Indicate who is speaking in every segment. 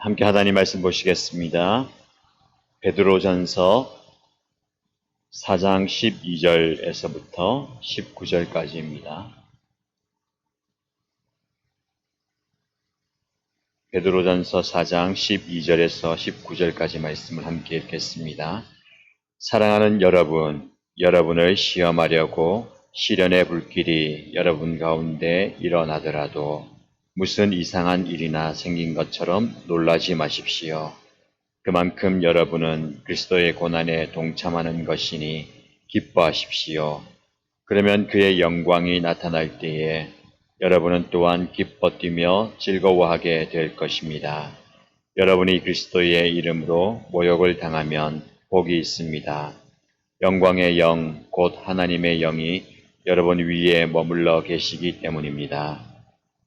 Speaker 1: 함께 하나님 말씀 보시겠습니다. 베드로전서 4장 12절에서부터 19절까지입니다. 베드로전서 4장 12절에서 19절까지 말씀을 함께 읽겠습니다. 사랑하는 여러분, 여러분을 시험하려고 시련의 불길이 여러분 가운데 일어나더라도 무슨 이상한 일이나 생긴 것처럼 놀라지 마십시오. 그만큼 여러분은 그리스도의 고난에 동참하는 것이니 기뻐하십시오. 그러면 그의 영광이 나타날 때에 여러분은 또한 기뻐 뛰며 즐거워하게 될 것입니다. 여러분이 그리스도의 이름으로 모욕을 당하면 복이 있습니다. 영광의 영, 곧 하나님의 영이 여러분 위에 머물러 계시기 때문입니다.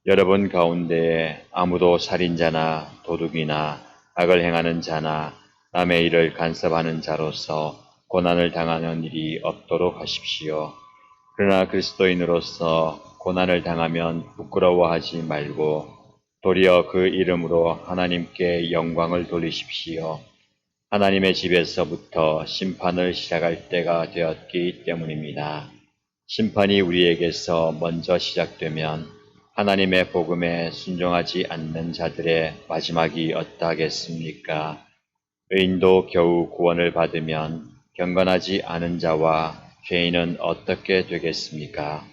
Speaker 1: 여러분 가운데 아무도 살인자나 도둑이나 악을 행하는 자나 남의 일을 간섭하는 자로서 고난을 당하는 일이 없도록 하십시오. 그러나 그리스도인으로서 고난을 당하면 부끄러워하지 말고 도리어 그 이름으로 하나님께 영광을 돌리십시오. 하나님의 집에서부터 심판을 시작할 때가 되었기 때문입니다. 심판이 우리에게서 먼저 시작되면 하나님의 복음에 순종하지 않는 자들의 마지막이 어떠하겠습니까? 의인도 겨우 구원을 받으면 경건하지 않은 자와 죄인은 어떻게 되겠습니까?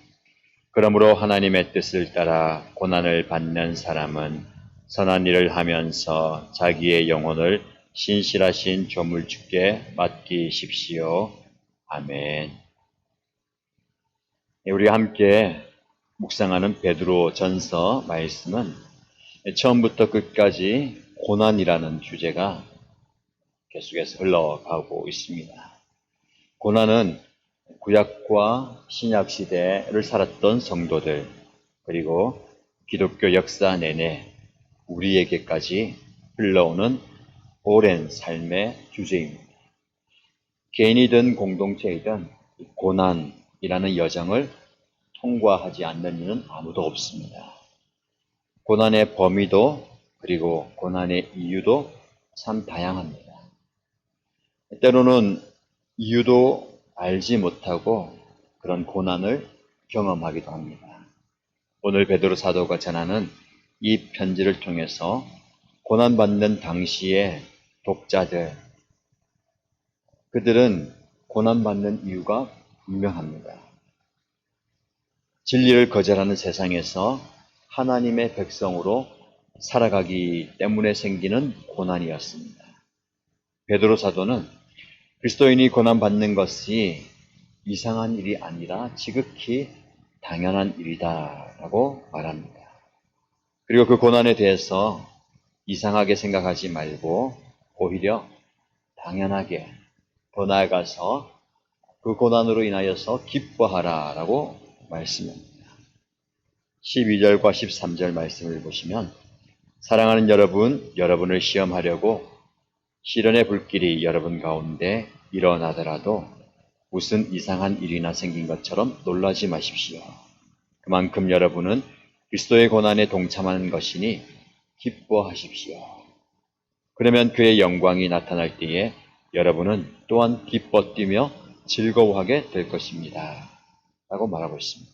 Speaker 1: 그러므로 하나님의 뜻을 따라 고난을 받는 사람은 선한 일을 하면서 자기의 영혼을 신실하신 조물주께 맡기십시오. 아멘. 우리 함께 묵상하는 베드로 전서 말씀은 처음부터 끝까지 고난이라는 주제가 계속해서 흘러가고 있습니다. 고난은 구약과 신약 시대를 살았던 성도들, 그리고 기독교 역사 내내 우리에게까지 흘러오는 오랜 삶의 주제입니다. 개인이든 공동체이든 고난이라는 여정을 통과하지 않는 이는 아무도 없습니다. 고난의 범위도 그리고 고난의 이유도 참 다양합니다. 때로는 이유도 알지 못하고 그런 고난을 경험하기도 합니다. 오늘 베드로 사도가 전하는 이 편지를 통해서 고난받는 당시의 독자들, 그들은 고난받는 이유가 분명합니다. 진리를 거절하는 세상에서 하나님의 백성으로 살아가기 때문에 생기는 고난이었습니다. 베드로 사도는 그리스도인이 고난받는 것이 이상한 일이 아니라 지극히 당연한 일이다라고 말합니다. 그리고 그 고난에 대해서 이상하게 생각하지 말고 오히려 당연하게 더 나아가서 그 고난으로 인하여서 기뻐하라라고 말씀합니다. 12절과 13절 말씀을 보시면 사랑하는 여러분, 여러분을 시험하려고 시련의 불길이 여러분 가운데 일어나더라도 무슨 이상한 일이나 생긴 것처럼 놀라지 마십시오. 그만큼 여러분은 그리스도의 고난에 동참하는 것이니 기뻐하십시오. 그러면 그의 영광이 나타날 때에 여러분은 또한 기뻐 뛰며 즐거워하게 될 것입니다. 라고 말하고 있습니다.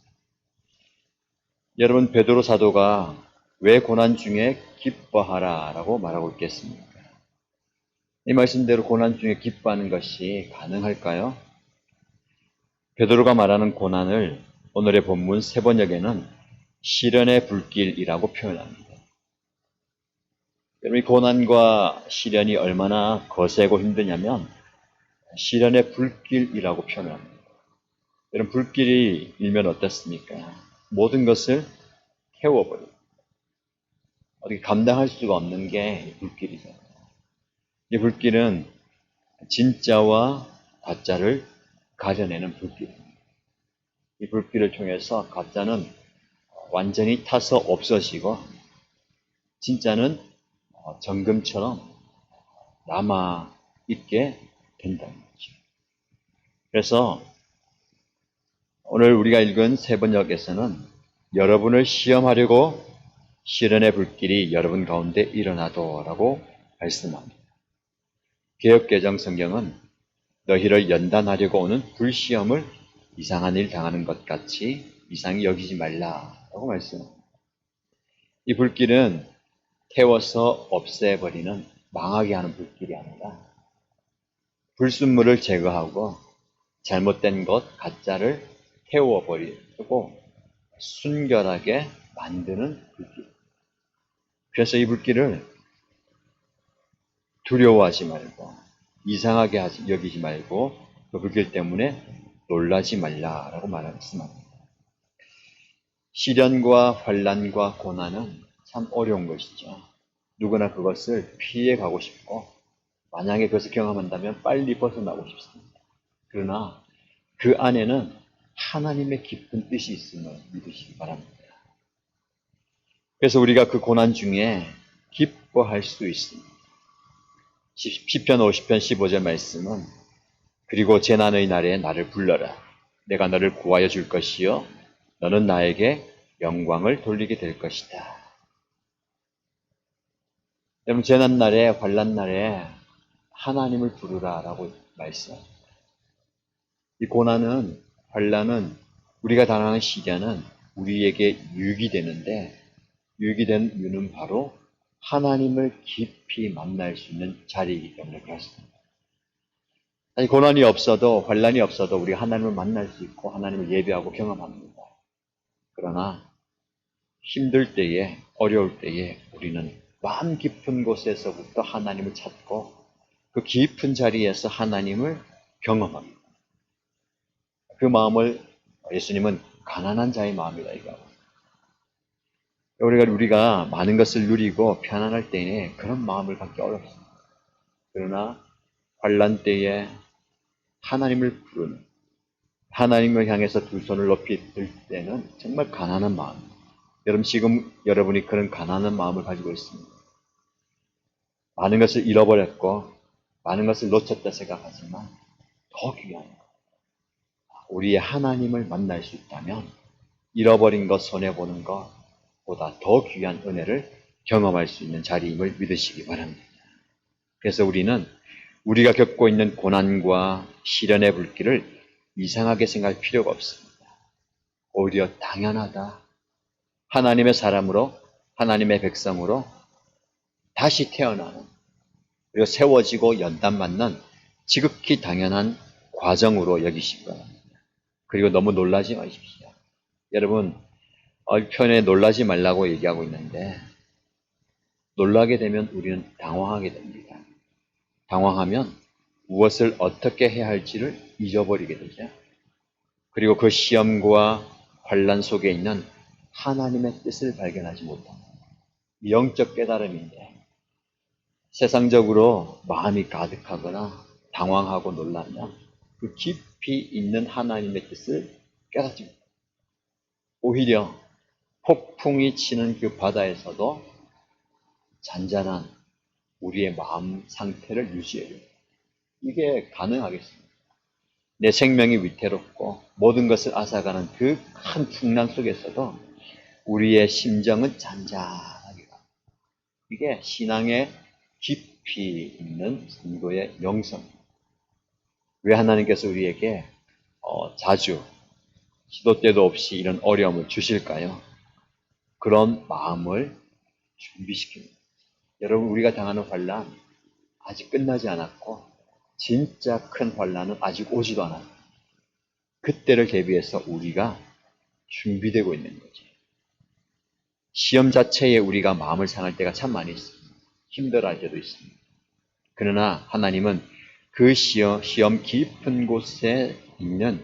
Speaker 1: 여러분, 베드로 사도가 왜 고난 중에 기뻐하라 라고 말하고 있겠습니까? 이 말씀대로 고난 중에 기뻐하는 것이 가능할까요? 베드로가 말하는 고난을 오늘의 본문 세 번역에는 시련의 불길이라고 표현합니다. 여러분, 이 고난과 시련이 얼마나 거세고 힘드냐면 시련의 불길이라고 표현합니다. 여러분, 불길이 일면 어떻습니까? 모든 것을 태워버립니다. 어떻게 감당할 수가 없는 게 불길이죠. 이 불길은 진짜와 가짜를 가려내는 불길입니다. 이 불길을 통해서 가짜는 완전히 타서 없어지고 진짜는 정금처럼 남아있게 된다는 거죠. 그래서 오늘 우리가 읽은 세 번역에서는 여러분을 시험하려고 시련의 불길이 여러분 가운데 일어나도 라고 말씀합니다. 개역개정 성경은 너희를 연단하려고 오는 불시험을 이상한 일 당하는 것 같이 이상히 여기지 말라라고 말씀합니다. 이 불길은 태워서 없애버리는 망하게 하는 불길이 아니라 불순물을 제거하고 잘못된 것, 가짜를 태워버리고 순결하게 만드는 불길. 그래서 이 불길을 두려워하지 말고 이상하게 여기지 말고 그 불길 때문에 놀라지 말라라고 말씀합니다. 시련과 환난과 고난은 참 어려운 것이죠. 누구나 그것을 피해 가고 싶고 만약에 그것을 경험한다면 빨리 벗어나고 싶습니다. 그러나 그 안에는 하나님의 깊은 뜻이 있음을 믿으시기 바랍니다. 그래서 우리가 그 고난 중에 기뻐할 수 있습니다. 시편 50편 15절 말씀은 그리고 재난의 날에 나를 불러라. 내가 너를 구하여 줄 것이요 너는 나에게 영광을 돌리게 될 것이다. 여러분 재난날에 환난날에 하나님을 부르라라고 말씀합니다. 이 고난은 환난은 우리가 당하는 시련은 우리에게 유익이 되는데 유익이 된 이유는 바로 하나님을 깊이 만날 수 있는 자리이기 때문에 그렇습니다. 아니 고난이 없어도 환난이 없어도 우리가 하나님을 만날 수 있고 하나님을 예배하고 경험합니다. 그러나 힘들 때에 어려울 때에 우리는 마음 깊은 곳에서부터 하나님을 찾고 그 깊은 자리에서 하나님을 경험합니다. 그 마음을 예수님은 가난한 자의 마음이다 이거. 우리가 많은 것을 누리고 편안할 때에 그런 마음을 갖기 어렵습니다. 그러나 환난 때에 하나님을 부르는 하나님을 향해서 두 손을 높이 들 때는 정말 가난한 마음입니다. 여러분 지금 여러분이 그런 가난한 마음을 가지고 있습니다. 많은 것을 잃어버렸고 많은 것을 놓쳤다 생각하지만 더 귀한 우리의 하나님을 만날 수 있다면 잃어버린 것 손해보는 것보다 더 귀한 은혜를 경험할 수 있는 자리임을 믿으시기 바랍니다. 그래서 우리는 우리가 겪고 있는 고난과 시련의 불길을 이상하게 생각할 필요가 없습니다. 오히려 당연하다. 하나님의 사람으로 하나님의 백성으로 다시 태어나는 그리고 세워지고 연단받는 지극히 당연한 과정으로 여기시기 바랍니다. 그리고 너무 놀라지 마십시오. 여러분 얼편에 놀라지 말라고 얘기하고 있는데 놀라게 되면 우리는 당황하게 됩니다. 당황하면 무엇을 어떻게 해야 할지를 잊어버리게 되죠. 그리고 그 시험과 환난 속에 있는 하나님의 뜻을 발견하지 못합니다. 영적 깨달음인데 세상적으로 마음이 가득하거나 당황하고 놀라면 그 깊이 있는 하나님의 뜻을 깨닫지 못합니다. 오히려 폭풍이 치는 그 바다에서도 잔잔한 우리의 마음 상태를 유지해야 돼요. 이게 가능하겠습니다. 내 생명이 위태롭고 모든 것을 앗아가는 그 큰 풍랑 속에서도 우리의 심정은 잔잔하게 갑니다. 이게 신앙의 깊이 있는 성도의 영성입니다. 왜 하나님께서 우리에게 자주 시도 때도 없이 이런 어려움을 주실까요? 그런 마음을 준비시킵니다. 여러분 우리가 당하는 환난 아직 끝나지 않았고 진짜 큰 환난은 아직 오지도 않았습니다. 그때를 대비해서 우리가 준비되고 있는 거죠. 시험 자체에 우리가 마음을 상할 때가 참 많이 있습니다. 힘들어할 때도 있습니다. 그러나 하나님은 그 시험 깊은 곳에 있는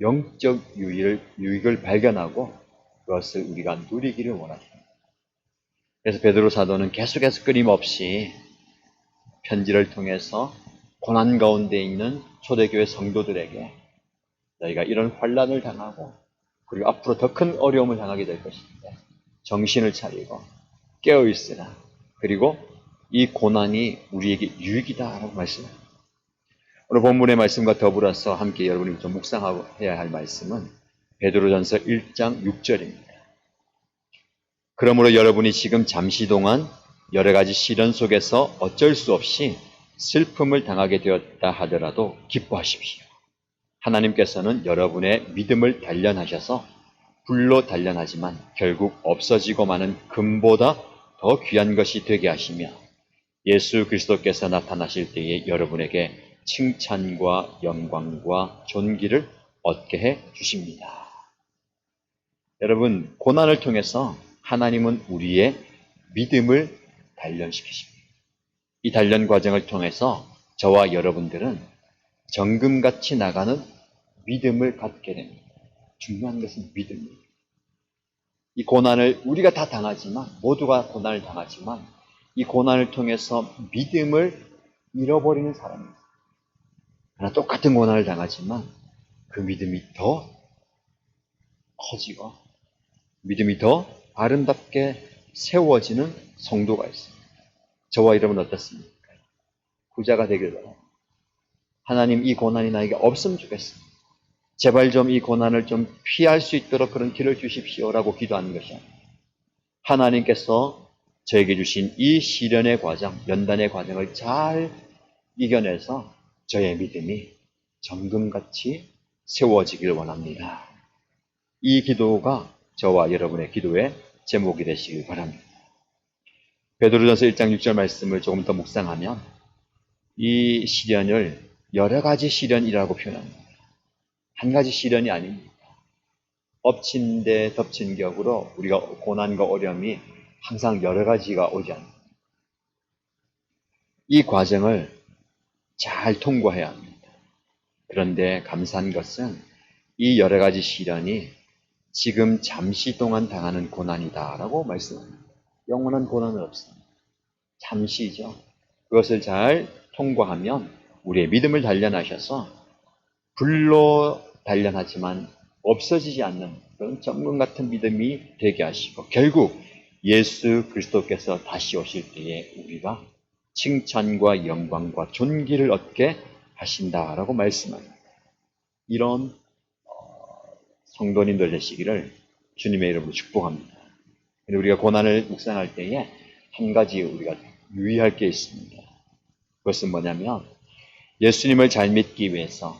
Speaker 1: 영적 유익을 발견하고 그것을 우리가 누리기를 원하십니다. 그래서 베드로 사도는 계속해서 끊임없이 편지를 통해서 고난 가운데 있는 초대교회 성도들에게 너희가 이런 환난을 당하고 그리고 앞으로 더 큰 어려움을 당하게 될 것인데 정신을 차리고 깨어있으라. 그리고 이 고난이 우리에게 유익이다라고 말씀합니다. 오늘 본문의 말씀과 더불어서 함께 여러분이 좀 묵상해야 할 말씀은 베드로전서 1장 6절입니다. 그러므로 여러분이 지금 잠시 동안 여러 가지 시련 속에서 어쩔 수 없이 슬픔을 당하게 되었다 하더라도 기뻐하십시오. 하나님께서는 여러분의 믿음을 단련하셔서 불로 단련하지만 결국 없어지고 마는 금보다 더 귀한 것이 되게 하시며 예수 그리스도께서 나타나실 때에 여러분에게 칭찬과 영광과 존귀를 얻게 해 주십니다. 여러분, 고난을 통해서 하나님은 우리의 믿음을 단련시키십니다. 이 단련 과정을 통해서 저와 여러분들은 정금같이 나가는 믿음을 갖게 됩니다. 중요한 것은 믿음입니다. 이 고난을 우리가 다 당하지만, 모두가 고난을 당하지만 이 고난을 통해서 믿음을 잃어버리는 사람입니다. 하나 똑같은 고난을 당하지만 그 믿음이 더 커지고 믿음이 더 아름답게 세워지는 성도가 있습니다. 저와 여러분 어떻습니까? 부자가 되길 바랍니다. 하나님, 이 고난이 나에게 없으면 좋겠습니다. 제발 좀 이 고난을 좀 피할 수 있도록 그런 길을 주십시오라고 기도하는 것이 아닙니다. 하나님께서 저에게 주신 이 시련의 과정, 연단의 과정을 잘 이겨내서 저의 믿음이 정금같이 세워지길 원합니다. 이 기도가 저와 여러분의 기도의 제목이 되시길 바랍니다. 베드로전서 1장 6절 말씀을 조금 더 묵상하면 이 시련을 여러 가지 시련이라고 표현합니다. 한 가지 시련이 아닙니다. 엎친 데 덮친 격으로 우리가 고난과 어려움이 항상 여러 가지가 오지 않습니다. 이 과정을 잘 통과해야 합니다. 그런데 감사한 것은 이 여러 가지 시련이 지금 잠시 동안 당하는 고난이다라고 말씀합니다. 영원한 고난은 없습니다. 잠시죠. 그것을 잘 통과하면 우리의 믿음을 단련하셔서 불로 단련하지만 없어지지 않는 그런 정금 같은 믿음이 되게 하시고 결국 예수 그리스도께서 다시 오실 때에 우리가 칭찬과 영광과 존귀를 얻게 하신다라고 말씀합니다. 이런 성도님들 되시기를 주님의 이름으로 축복합니다. 우리가 고난을 묵상할 때에 한 가지 우리가 유의할 게 있습니다. 그것은 뭐냐면 예수님을 잘 믿기 위해서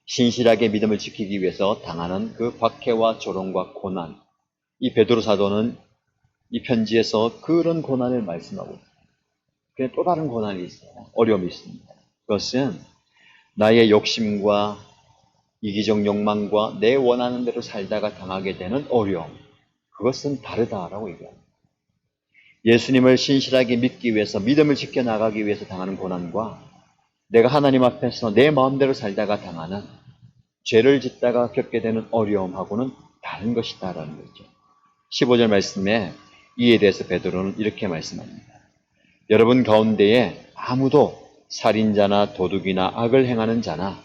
Speaker 1: 신실하게 믿음을 지키기 위해서 당하는 그 박해와 조롱과 고난. 이 베드로 사도는 이 편지에서 그런 고난을 말씀하고 있습니다. 그런데 또 다른 고난이 있어요. 어려움이 있습니다. 그것은 나의 욕심과 이기적 욕망과 내 원하는 대로 살다가 당하게 되는 어려움. 그것은 다르다라고 얘기합니다. 예수님을 신실하게 믿기 위해서 믿음을 지켜나가기 위해서 당하는 고난과 내가 하나님 앞에서 내 마음대로 살다가 당하는 죄를 짓다가 겪게 되는 어려움하고는 다른 것이다라는 거죠. 15절 말씀에 이에 대해서 베드로는 이렇게 말씀합니다. 여러분 가운데에 아무도 살인자나 도둑이나 악을 행하는 자나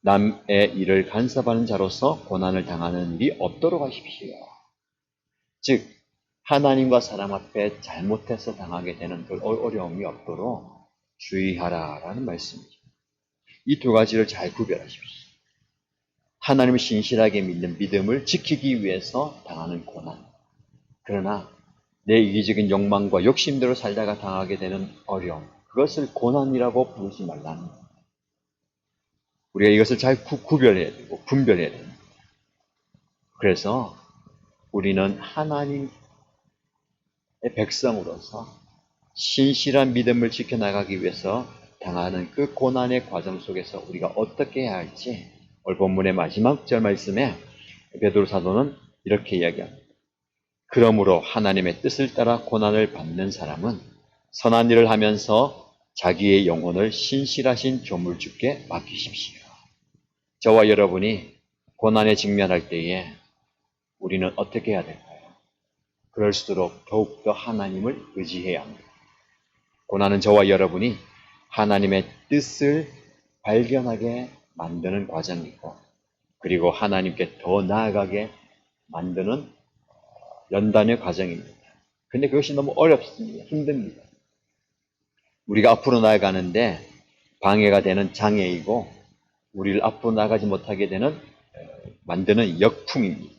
Speaker 1: 남의 일을 간섭하는 자로서 고난을 당하는 일이 없도록 하십시오. 즉 하나님과 사람 앞에 잘못해서 당하게 되는 그 어려움이 없도록 주의하라라는 말씀이죠. 이 두 가지를 잘 구별하십시오. 하나님을 신실하게 믿는 믿음을 지키기 위해서 당하는 고난. 그러나 내 이기적인 욕망과 욕심대로 살다가 당하게 되는 어려움. 그것을 고난이라고 부르지 말라는 겁니다. 우리가 이것을 잘 구별해야 되고 분별해야 됩니다. 그래서 우리는 하나님의 백성으로서 신실한 믿음을 지켜나가기 위해서 당하는 그 고난의 과정 속에서 우리가 어떻게 해야 할지 오늘 본문의 마지막 절 말씀에 베드로 사도는 이렇게 이야기합니다. 그러므로 하나님의 뜻을 따라 고난을 받는 사람은 선한 일을 하면서 자기의 영혼을 신실하신 조물주께 맡기십시오. 저와 여러분이 고난에 직면할 때에 우리는 어떻게 해야 될까요? 그럴수록 더욱더 하나님을 의지해야 합니다. 고난은 저와 여러분이 하나님의 뜻을 발견하게 만드는 과정이고 그리고 하나님께 더 나아가게 만드는 연단의 과정입니다. 근데 그것이 너무 어렵습니다. 힘듭니다. 우리가 앞으로 나아가는데 방해가 되는 장애이고 우리를 앞으로 나가지 못하게 되는 만드는 역풍입니다.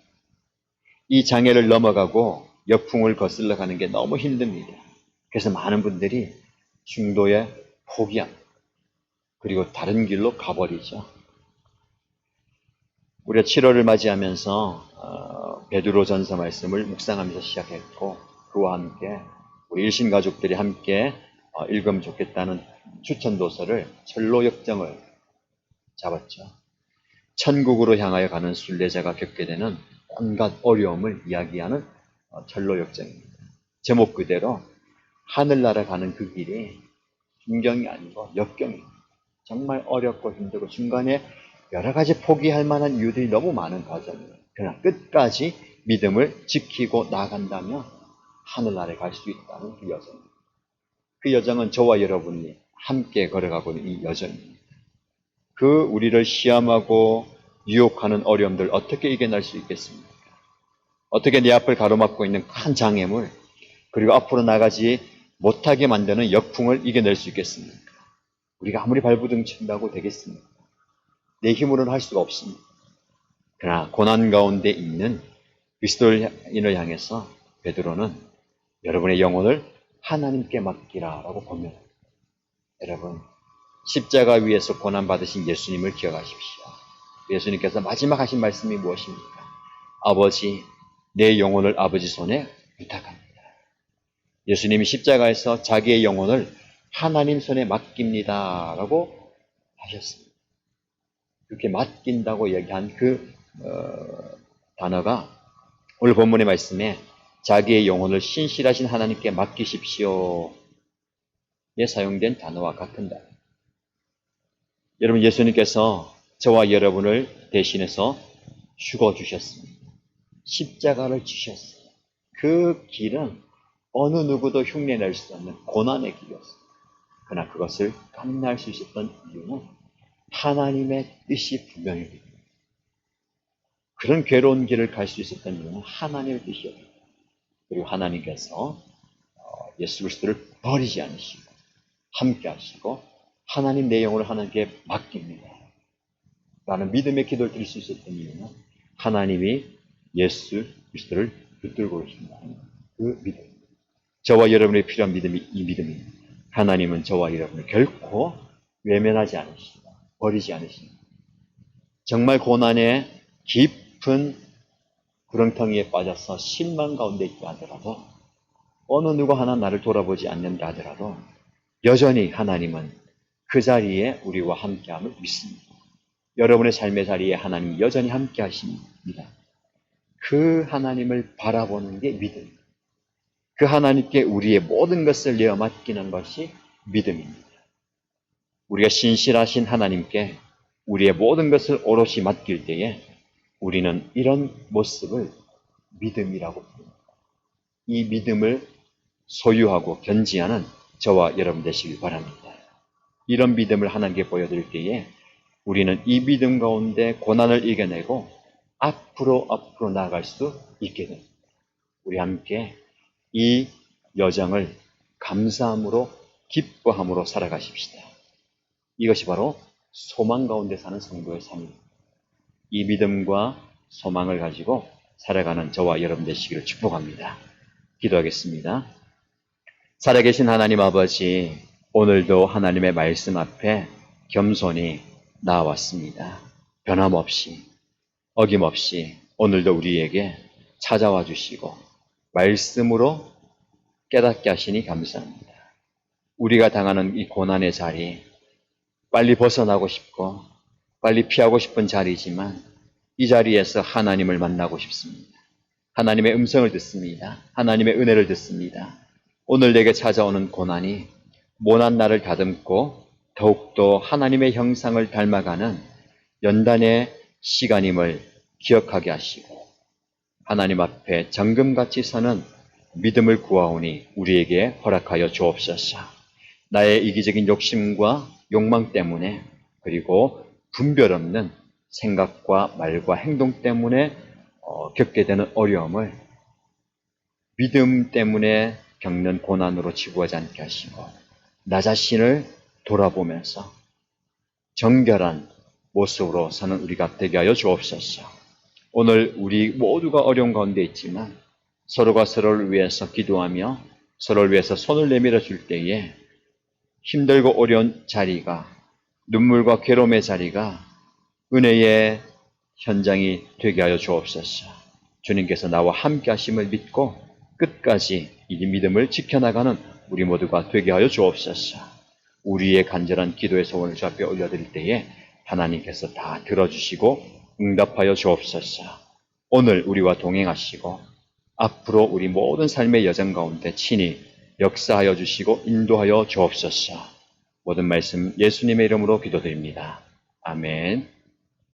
Speaker 1: 이 장애를 넘어가고 역풍을 거슬러 가는 게 너무 힘듭니다. 그래서 많은 분들이 중도에 포기합니다. 그리고 다른 길로 가버리죠. 우리가 7월을 맞이하면서 베드로 전서 말씀을 묵상하면서 시작했고, 그와 함께 우리 일신 가족들이 함께 읽으면 좋겠다는 추천 도서를 철로 역정을 잡았죠. 천국으로 향하여 가는 순례자가 겪게 되는 온갖 어려움을 이야기하는 철로 역정입니다. 제목 그대로 하늘나라 가는 그 길이 순경이 아니고 역경입니다. 정말 어렵고 힘들고 중간에 여러 가지 포기할 만한 이유들이 너무 많은 과정이에요. 그러나 끝까지 믿음을 지키고 나아간다면 하늘나라에 갈 수 있다는 그 여정입니다. 그 여정은 저와 여러분이 함께 걸어가고 있는 이 여정입니다. 그 우리를 시험하고 유혹하는 어려움들 어떻게 이겨낼 수 있겠습니까? 어떻게 내 앞을 가로막고 있는 큰 장애물, 그리고 앞으로 나가지 못하게 만드는 역풍을 이겨낼 수 있겠습니까? 우리가 아무리 발부둥 친다고 되겠습니까? 내 힘으로는 할 수가 없습니다. 그러나 고난 가운데 있는 그리스도인을 향해서 베드로는 여러분의 영혼을 하나님께 맡기라라고 권면합니다. 여러분, 십자가 위에서 고난받으신 예수님을 기억하십시오. 예수님께서 마지막 하신 말씀이 무엇입니까? 아버지, 내 영혼을 아버지 손에 부탁합니다. 예수님이 십자가에서 자기의 영혼을 하나님 손에 맡깁니다 라고 하셨습니다. 그렇게 맡긴다고 얘기한 그 단어가 오늘 본문의 말씀에 자기의 영혼을 신실하신 하나님께 맡기십시오에 사용된 단어와 같은 단어. 여러분, 예수님께서 저와 여러분을 대신해서 죽어주셨습니다. 십자가를 지셨어요. 그 길은 어느 누구도 흉내낼 수 없는 고난의 길이었어요. 그러나 그것을 감내할 수 있었던 이유는 하나님의 뜻이 분명히 그런 괴로운 길을 갈 수 있었던 이유는 하나님의 뜻이었어요. 그리고 하나님께서 예수 그리스도를 버리지 않으시고 함께 하시고 하나님 내 영혼을 하나님께 맡깁니다 라는 믿음의 기도를 드릴 수 있었던 이유는 하나님이 예수 그리스도를 붙들고 계신다는 그 믿음. 저와 여러분의 필요한 믿음이 이 믿음입니다. 하나님은 저와 여러분을 결코 외면하지 않으십니다. 버리지 않으십니다. 정말 고난의 깊은 구렁텅이에 빠져서 실망 가운데 있다 하더라도, 어느 누구 하나 나를 돌아보지 않는다 하더라도 여전히 하나님은 그 자리에 우리와 함께함을 믿습니다. 여러분의 삶의 자리에 하나님이 여전히 함께 하십니다. 그 하나님을 바라보는 게 믿음입니다. 그 하나님께 우리의 모든 것을 내어 맡기는 것이 믿음입니다. 우리가 신실하신 하나님께 우리의 모든 것을 오롯이 맡길 때에 우리는 이런 모습을 믿음이라고 부릅니다. 이 믿음을 소유하고 견지하는 저와 여러분 되시길 바랍니다. 이런 믿음을 하나님께 보여드릴 때에 우리는 이 믿음 가운데 고난을 이겨내고 앞으로 나아갈 수 있게 됩니다. 우리 함께 이 여정을 감사함으로 기뻐함으로 살아가십시다. 이것이 바로 소망 가운데 사는 성도의 삶입니다. 이 믿음과 소망을 가지고 살아가는 저와 여러분 되시기를 축복합니다. 기도하겠습니다. 살아계신 하나님 아버지, 오늘도 하나님의 말씀 앞에 겸손히 나왔습니다. 변함없이, 어김없이 오늘도 우리에게 찾아와 주시고 말씀으로 깨닫게 하시니 감사합니다. 우리가 당하는 이 고난의 자리, 빨리 벗어나고 싶고 빨리 피하고 싶은 자리지만 이 자리에서 하나님을 만나고 싶습니다. 하나님의 음성을 듣습니다. 하나님의 은혜를 듣습니다. 오늘 내게 찾아오는 고난이 모난 나를 다듬고 더욱더 하나님의 형상을 닮아가는 연단의 시간임을 기억하게 하시고 하나님 앞에 정금같이 서는 믿음을 구하오니 우리에게 허락하여 주옵소서. 나의 이기적인 욕심과 욕망 때문에 그리고 분별 없는 생각과 말과 행동 때문에 겪게 되는 어려움을 믿음 때문에 겪는 고난으로 치부하지 않게 하시고 나 자신을 돌아보면서 정결한 모습으로 사는 우리가 되게 하여 주옵소서. 오늘 우리 모두가 어려운 가운데 있지만 서로가 서로를 위해서 기도하며 서로를 위해서 손을 내밀어 줄 때에 힘들고 어려운 자리가, 눈물과 괴로움의 자리가 은혜의 현장이 되게 하여 주옵소서. 주님께서 나와 함께 하심을 믿고 끝까지 이 믿음을 지켜나가는 우리 모두가 되게 하여 주옵소서. 우리의 간절한 기도의 소원을 주 앞에 올려드릴 때에 하나님께서 다 들어주시고 응답하여 주옵소서. 오늘 우리와 동행하시고 앞으로 우리 모든 삶의 여정 가운데 친히 역사하여 주시고 인도하여 주옵소서. 모든 말씀 예수님의 이름으로 기도드립니다. 아멘.